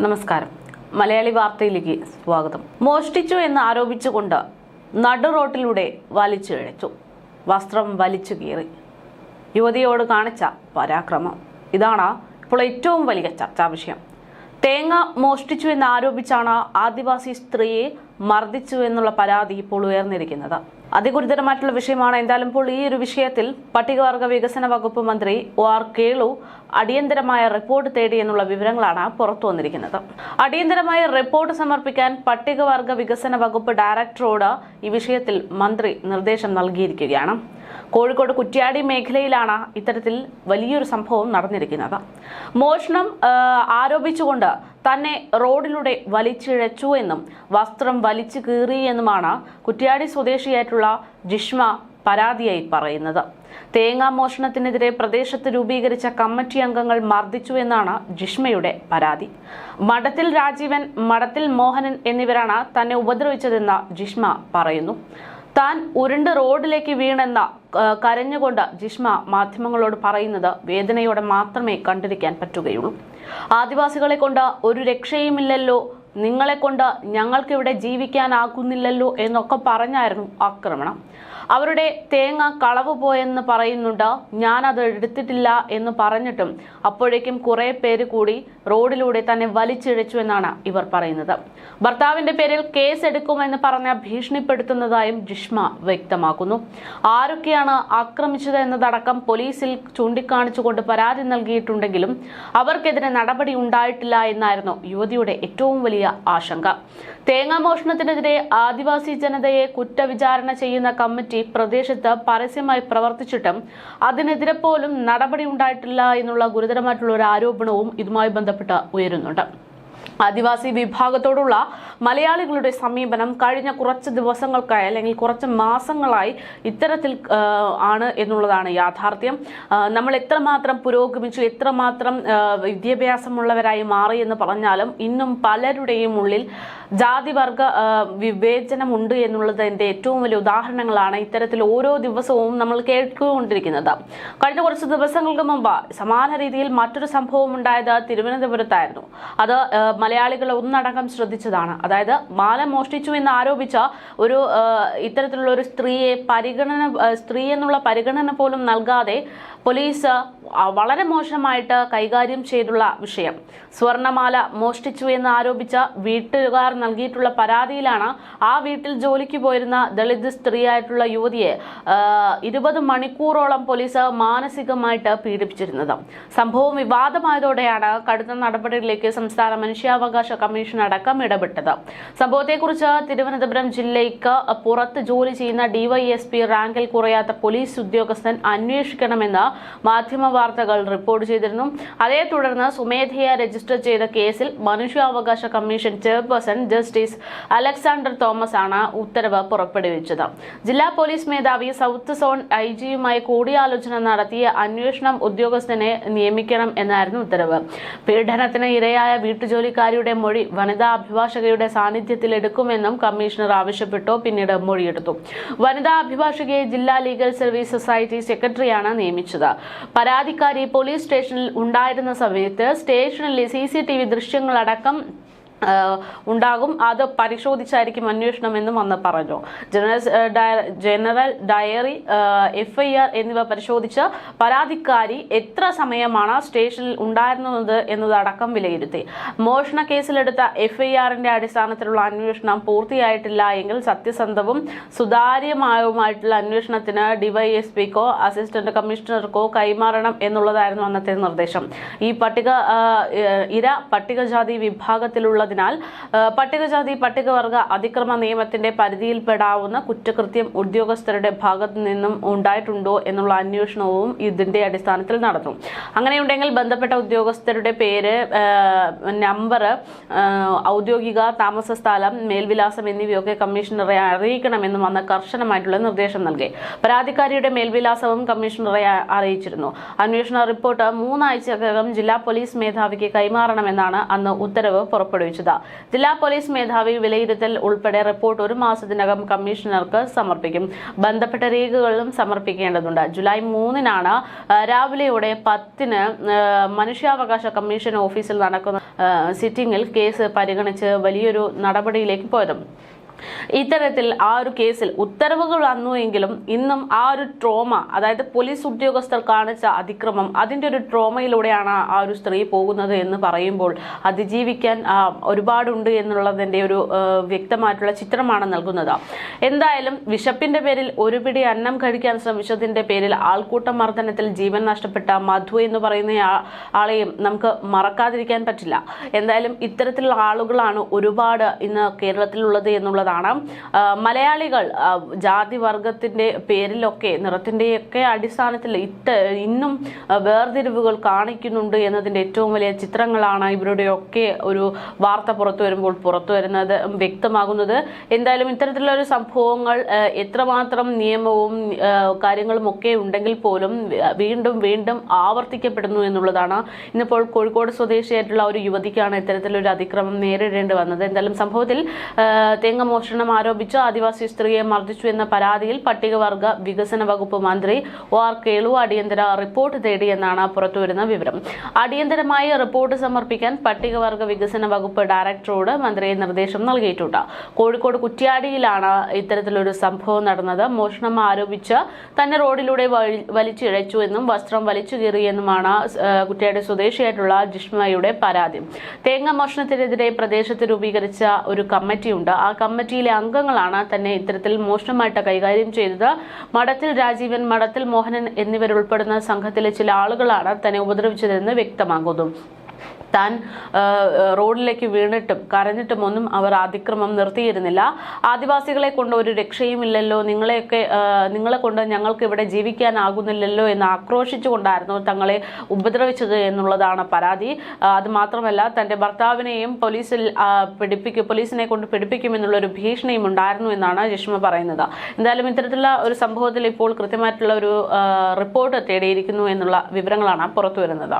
നമസ്കാരം. മലയാളി വാർത്തയിലേക്ക് സ്വാഗതം. മോഷ്ടിച്ചു എന്ന് ആരോപിച്ചുകൊണ്ട് നടു റോട്ടിലൂടെ വലിച്ചിഴച്ചു, വസ്ത്രം വലിച്ചു കീറി, യുവതിയോട് കാണിച്ച പരാക്രമം. ഇതാണ് ഇപ്പോൾ ഏറ്റവും വലിയ ചർച്ചാ വിഷയം. തേങ്ങ മോഷ്ടിച്ചു എന്ന് ആരോപിച്ചാണ് ആദിവാസി സ്ത്രീയെ മർദ്ദിച്ചു എന്നുള്ള പരാതി ഇപ്പോൾ ഉയർന്നിരിക്കുന്നത്. അതിഗുരുതരമായിട്ടുള്ള വിഷയമാണ്. എന്തായാലും ഇപ്പോൾ ഈ ഒരു വിഷയത്തിൽ പട്ടികവർഗ വികസന വകുപ്പ് മന്ത്രി OR കേളു അടിയന്തരമായ റിപ്പോർട്ട് തേടി എന്നുള്ള വിവരങ്ങളാണ് പുറത്തു വന്നിരിക്കുന്നത്. അടിയന്തരമായ റിപ്പോർട്ട് സമർപ്പിക്കാൻ പട്ടികവർഗ വികസന വകുപ്പ് ഡയറക്ടറോട് ഈ വിഷയത്തിൽ മന്ത്രി നിർദ്ദേശം നൽകിയിരിക്കുകയാണ്. കോഴിക്കോട് കുറ്റ്യാടി മേഖലയിലാണ് ഇത്തരത്തിൽ വലിയൊരു സംഭവം നടന്നിരിക്കുന്നത്. മോഷണം ആരോപിച്ചുകൊണ്ട് തന്നെ റോഡിലൂടെ വലിച്ചിഴച്ചു എന്നും വസ്ത്രം വലിച്ചു കീറി എന്നുമാണ് കുറ്റ്യാടി സ്വദേശിയായിട്ടുള്ള ജിഷ്മ പരാതിയായി പറയുന്നത്. തേങ്ങാ മോഷണത്തിനെതിരെ പ്രദേശത്ത് രൂപീകരിച്ച കമ്മിറ്റി അംഗങ്ങൾ മർദ്ദിച്ചു എന്നാണ് ജിഷ്മയുടെ പരാതി. മഠത്തിൽ രാജീവൻ, മഠത്തിൽ മോഹനൻ എന്നിവരാണ് തന്നെ ഉപദ്രവിച്ചതെന്ന് ജിഷ്മ പറയുന്നു. താൻ ഉരുണ്ട് റോഡിലേക്ക് വീണെന്ന കരഞ്ഞുകൊണ്ട് ജിഷ്മ മാധ്യമങ്ങളോട് പറയുന്നത് വേദനയോടെ മാത്രമേ കണ്ടിരിക്കാൻ പറ്റുകയുള്ളൂ. ആദിവാസികളെ കൊണ്ട് ഒരു രക്ഷയുമില്ലല്ലോ, നിങ്ങളെ കൊണ്ട് ഞങ്ങൾക്കിവിടെ ജീവിക്കാനാകുന്നില്ലല്ലോ എന്നൊക്കെ പറഞ്ഞായിരുന്നു ആക്രമണം. അവരുടെ തേങ്ങ കളവ് പോയെന്ന് പറയുന്നുണ്ട്, ഞാനത് എടുത്തിട്ടില്ല എന്ന് പറഞ്ഞിട്ടും അപ്പോഴേക്കും കുറെ പേര് കൂടി റോഡിലൂടെ തന്നെ വലിച്ചിഴച്ചു എന്നാണ് ഇവർ പറയുന്നത്. ഭർത്താവിന്റെ പേരിൽ കേസ് എടുക്കുമെന്ന് പറഞ്ഞ ഭീഷണിപ്പെടുത്തുന്നതായും ജിഷ്മ വ്യക്തമാക്കുന്നു. ആരൊക്കെയാണ് ആക്രമിച്ചത് എന്നതടക്കം പോലീസിൽ ചൂണ്ടിക്കാണിച്ചുകൊണ്ട് പരാതി നൽകിയിട്ടുണ്ടെങ്കിലും അവർക്കെതിരെ നടപടി ഉണ്ടായിട്ടില്ല എന്നായിരുന്നു യുവതിയുടെ ഏറ്റവും വലിയ ആശങ്ക. തേങ്ങാ മോഷണത്തിനെതിരെ ആദിവാസി ജനതയെ കുറ്റവിചാരണ ചെയ്യുന്ന കമ്മിറ്റി പ്രദേശത്ത് പരസ്യമായി പ്രവർത്തിച്ചിട്ടും അതിനെതിരെ പോലും നടപടി ഉണ്ടായിട്ടില്ല എന്നുള്ള ഗുരുതരമായിട്ടുള്ള ഒരു ആരോപണവും ഇതുമായി ബന്ധപ്പെട്ട് ഉയരുന്നുണ്ട്. ആദിവാസി വിഭാഗത്തോടുള്ള മലയാളികളുടെ സമീപനം കഴിഞ്ഞ കുറച്ച് ദിവസങ്ങൾക്കായി അല്ലെങ്കിൽ കുറച്ച് മാസങ്ങളായി ഇത്തരത്തിൽ ആണ് എന്നുള്ളതാണ് യാഥാർത്ഥ്യം. നമ്മൾ എത്രമാത്രം പുരോഗമിച്ചു, എത്രമാത്രം വിദ്യാഭ്യാസമുള്ളവരായി മാറി എന്ന് പറഞ്ഞാലും ഇന്നും പലരുടെയും ഉള്ളിൽ ജാതിവർഗ വിവേചനമുണ്ട് എന്നുള്ളതിന്റെ ഏറ്റവും വലിയ ഉദാഹരണങ്ങളാണ് ഇത്തരത്തിൽ ഓരോ ദിവസവും നമ്മൾ കേട്ടുകൊണ്ടിരിക്കുന്നത്. കഴിഞ്ഞ കുറച്ച് ദിവസങ്ങൾക്ക് മുമ്പ് സമാന രീതിയിൽ മറ്റൊരു സംഭവം ഉണ്ടായത് തിരുവനന്തപുരത്തായിരുന്നു. അത് മലയാളികൾ ഒന്നടങ്കം ശ്രദ്ധിച്ചതാണ്. അതായത് മാല മോഷ്ടിച്ചു എന്ന് ആരോപിച്ച ഒരു ഇത്തരത്തിലുള്ള ഒരു സ്ത്രീ എന്നുള്ള പരിഗണന പോലും നൽകാതെ പോലീസ് വളരെ മോശമായിട്ട് കൈകാര്യം ചെയ്തുള്ള വിഷയം. സ്വർണമാല മോഷ്ടിച്ചു എന്ന് ആരോപിച്ച വീട്ടുകാർ നൽകിയിട്ടുള്ള പരാതിയിലാണ് ആ വീട്ടിൽ ജോലിക്ക് പോയിരുന്ന ദളിത് സ്ത്രീയായിട്ടുള്ള യുവതിയെ 20 മണിക്കൂറോളം പോലീസ് മാനസികമായിട്ട് പീഡിപ്പിച്ചിരുന്നത്. സംഭവം വിവാദമായതോടെയാണ് കടുത്ത നടപടികളിലേക്ക് സംസ്ഥാന മനുഷ്യാവകാശ കമ്മീഷൻ അടക്കം ഇടപെട്ടത്. സംഭവത്തെക്കുറിച്ച് തിരുവനന്തപുരം ജില്ലയ്ക്ക് പുറത്ത് ജോലി ചെയ്യുന്ന DYSP റാങ്കിൽ കുറയാത്ത പോലീസ് ഉദ്യോഗസ്ഥൻ അന്വേഷിക്കണമെന്ന് മാധ്യമ വാർത്തകൾ റിപ്പോർട്ട് ചെയ്തിരുന്നു. അതേ തുടർന്ന് സ്വമേധയാ രജിസ്റ്റർ ചെയ്ത കേസിൽ മനുഷ്യാവകാശ commission chairperson justice Alexander Thomas ആണ് ഉത്തരവ് പുറപ്പെടുവിച്ചത്. ജില്ലാ പോലീസ് മേധാവി സൗത്ത് സോൺ IG-യുമായി കൂടിയാലോചന നടത്തിയ അന്വേഷണം ഉദ്യോഗസ്ഥനെ നിയമിക്കണം എന്നായിരുന്നു ഉത്തരവ്. പീഡനത്തിന് ഇരയായ വീട്ടുജോലിക്കാരിയുടെ മൊഴി വനിതാ അഭിഭാഷകയുടെ സാന്നിധ്യത്തിൽ എടുക്കുമെന്നും കമ്മീഷണർ ആവശ്യപ്പെട്ടു. പിന്നീട് മൊഴിയെടുത്തു. വനിതാ അഭിഭാഷകയെ ജില്ലാ ലീഗൽ സർവീസ് സൊസൈറ്റി സെക്രട്ടറിയാണ് നിയമിച്ചത്. പരാതിക്കാരി പോലീസ് സ്റ്റേഷനിൽ ഉണ്ടായിരുന്ന സമയത്ത് സ്റ്റേഷനിലെ CCTV ദൃശ്യങ്ങളടക്കം ഉണ്ടാകും, അത് പരിശോധിച്ചായിരിക്കും അന്വേഷണം എന്നും അന്ന് പറഞ്ഞു. ജനറൽ ഡയറി, FIR എന്നിവ പരിശോധിച്ച് പരാതിക്കാരി എത്ര സമയമാണ് സ്റ്റേഷനിൽ ഉണ്ടായിരുന്നത് എന്നതടക്കം വിലയിരുത്തി. മോഷണ കേസിലെടുത്ത FIR-ന്റെ അടിസ്ഥാനത്തിലുള്ള അന്വേഷണം പൂർത്തിയായിട്ടില്ല എങ്കിൽ സത്യസന്ധവും സുതാര്യമായിട്ടുള്ള അന്വേഷണത്തിന് DYSP-ക്കോ അസിസ്റ്റന്റ് കമ്മീഷണർക്കോ കൈമാറണം എന്നുള്ളതായിരുന്നു അന്നത്തെ നിർദ്ദേശം. ഈ ഇര പട്ടികജാതി വിഭാഗത്തിലുള്ള പട്ടികജാതി പട്ടികവർഗ അതിക്രമ നിയമത്തിന്റെ പരിധിയിൽപ്പെടാവുന്ന കുറ്റകൃത്യം ഉദ്യോഗസ്ഥരുടെ ഭാഗത്തു നിന്നും ഉണ്ടായിട്ടുണ്ടോ എന്നുള്ള അന്വേഷണവും ഇതിന്റെ അടിസ്ഥാനത്തിൽ നടന്നു. അങ്ങനെയുണ്ടെങ്കിൽ ബന്ധപ്പെട്ട ഉദ്യോഗസ്ഥരുടെ പേര്, നമ്പർ, ഔദ്യോഗിക താമസ സ്ഥലം, മേൽവിലാസം എന്നിവയൊക്കെ കമ്മീഷണറെ അറിയിക്കണമെന്നും അന്ന് കർശനമായിട്ടുള്ള നിർദ്ദേശം നൽകി. പരാതിക്കാരിയുടെ മേൽവിലാസവും കമ്മീഷണറെ അറിയിച്ചിരുന്നു. അന്വേഷണ റിപ്പോർട്ട് 3 ആഴ്ചക്കകം ജില്ലാ പോലീസ് മേധാവിക്ക് കൈമാറണമെന്നാണ് അന്ന് ഉത്തരവ് പുറപ്പെടുവിച്ചത്. ആരോപിച്ചത്. ജില്ലാ പോലീസ് മേധാവി വിലയിരുത്തൽ ഉൾപ്പെടെ റിപ്പോർട്ട് 1 മാസത്തിനകം കമ്മീഷണർക്ക് സമർപ്പിക്കും. ബന്ധപ്പെട്ട രേഖകളും സമർപ്പിക്കേണ്ടതുണ്ട്. ജൂലൈ 3-നാണ് രാവിലെയോടെ 10-ന് മനുഷ്യാവകാശ കമ്മീഷൻ ഓഫീസിൽ നടക്കുന്ന സിറ്റിംഗിൽ കേസ് പരിഗണിച്ച് വലിയൊരു നടപടിയിലേക്ക് പോയത്. ഇത്തരത്തിൽ ആ ഒരു കേസിൽ ഉത്തരവുകൾ വന്നുവെങ്കിലും ഇന്നും ആ ഒരു ട്രോമ, അതായത് പോലീസ് ഉദ്യോഗസ്ഥർ കാണിച്ച അതിക്രമം, അതിൻ്റെ ഒരു ട്രോമയിലൂടെയാണ് ആ ഒരു സ്ത്രീ പോകുന്നത് എന്ന് പറയുമ്പോൾ അതിജീവിക്കാൻ ഒരുപാടുണ്ട് എന്നുള്ളതിൻ്റെ ഒരു വ്യക്തമായിട്ടുള്ള ചിത്രമാണ് നൽകുന്നത്. എന്തായാലും വിശപ്പിന്റെ പേരിൽ ഒരു പിടി അന്നം കഴിക്കാൻ ശ്രമിച്ചതിന്റെ പേരിൽ ആൾക്കൂട്ട മർദ്ദനത്തിൽ ജീവൻ നഷ്ടപ്പെട്ട മധു എന്ന് പറയുന്ന ആളെയും നമുക്ക് മറക്കാതിരിക്കാൻ പറ്റില്ല. എന്തായാലും ഇത്തരത്തിലുള്ള ആളുകളാണ് ഒരുപാട് ഇന്ന് കേരളത്തിലുള്ളത് എന്നുള്ളതാണ്. മലയാളികൾ ജാതി വർഗത്തിന്റെ പേരിലൊക്കെ നിറത്തിന്റെയൊക്കെ അടിസ്ഥാനത്തിൽ ഇന്നും വേർതിരിവുകൾ കാണിക്കുന്നുണ്ട് എന്നതിന്റെ ഏറ്റവും വലിയ ചിത്രങ്ങളാണ് ഇവരുടെയൊക്കെ ഒരു വാർത്ത പുറത്തു വരുന്നത് വ്യക്തമാകുന്നത്. എന്തായാലും ഇത്തരത്തിലുള്ള ഒരു സംഭവങ്ങൾ എത്രമാത്രം നിയമവും കാര്യങ്ങളും ഒക്കെ ഉണ്ടെങ്കിൽ പോലും വീണ്ടും വീണ്ടും ആവർത്തിക്കപ്പെടുന്നു എന്നുള്ളതാണ്. ഇന്നിപ്പോൾ കോഴിക്കോട് സ്വദേശിയായിട്ടുള്ള ഒരു യുവതിക്കാണ് ഇത്തരത്തിലൊരു അതിക്രമം നേരിടേണ്ടി വന്നത്. എന്തായാലും സംഭവത്തിൽ തേങ്ങ മോഷണം ആരോപിച്ച് ആദിവാസി സ്ത്രീയെ മർദ്ദിച്ചു എന്ന പരാതിയിൽ പട്ടികവർഗ വികസന വകുപ്പ് മന്ത്രി OR കേളു അടിയന്തര റിപ്പോർട്ട് തേടിയെന്നാണ് പുറത്തുവരുന്ന വിവരം. അടിയന്തരമായി റിപ്പോർട്ട് സമർപ്പിക്കാൻ പട്ടികവർഗ വികസന വകുപ്പ് ഡയറക്ടറോട് മന്ത്രി നിർദ്ദേശം നൽകിയിട്ടുണ്ട്. കോഴിക്കോട് കുറ്റ്യാടിയിലാണ് ഇത്തരത്തിലൊരു സംഭവം നടന്നത്. മോഷണം ആരോപിച്ച് തന്നെ റോഡിലൂടെ വലിച്ചിഴച്ചു എന്നും വസ്ത്രം വലിച്ചു കീറിയെന്നുമാണ് കുറ്റ്യാടി സ്വദേശിയായിട്ടുള്ള ജിഷ്മയുടെ പരാതി. തേങ്ങ മോഷണത്തിനെതിരെ പ്രദേശത്ത് രൂപീകരിച്ച ഒരു കമ്മിറ്റിയുണ്ട്. ആ കമ്മിറ്റിയിലെ അംഗങ്ങളാണ് തന്നെ ഇത്തരത്തിൽ മോശമായിട്ട് കൈകാര്യം ചെയ്തത്. മഠത്തിൽ രാജീവൻ, മഠത്തിൽ മോഹനൻ എന്നിവരുൾപ്പെടുന്ന സംഘത്തിലെ ചില ആളുകളാണ് തന്നെ ഉപദ്രവിച്ചതെന്ന് വ്യക്തമാകുന്നു. താൻ റോഡിലേക്ക് വീണിട്ടും കരഞ്ഞിട്ടും ഒന്നും അവർ അതിക്രമം നിർത്തിയിരുന്നില്ല. ആദിവാസികളെ കൊണ്ട് ഒരു രക്ഷയുമില്ലല്ലോ, നിങ്ങളെ കൊണ്ട് ഞങ്ങൾക്ക് ഇവിടെ ജീവിക്കാനാകുന്നില്ലല്ലോ എന്ന് ആക്രോശിച്ചുകൊണ്ടായിരുന്നു തങ്ങളെ ഉപദ്രവിച്ചത് എന്നുള്ളതാണ് പരാതി. അത് മാത്രമല്ല, തന്റെ ഭർത്താവിനെയും പോലീസിനെ കൊണ്ട് പിടിപ്പിക്കുമെന്നുള്ളൊരു ഭീഷണിയും ഉണ്ടായിരുന്നു എന്നാണ് ജിഷ്മ പറയുന്നത്. എന്തായാലും ഇത്തരത്തിലുള്ള ഒരു സംഭവത്തിൽ ഇപ്പോൾ കൃത്യമായിട്ടുള്ള ഒരു റിപ്പോർട്ട് തേടിയിരിക്കുന്നു എന്നുള്ള വിവരങ്ങളാണ് പുറത്തുവരുന്നത്.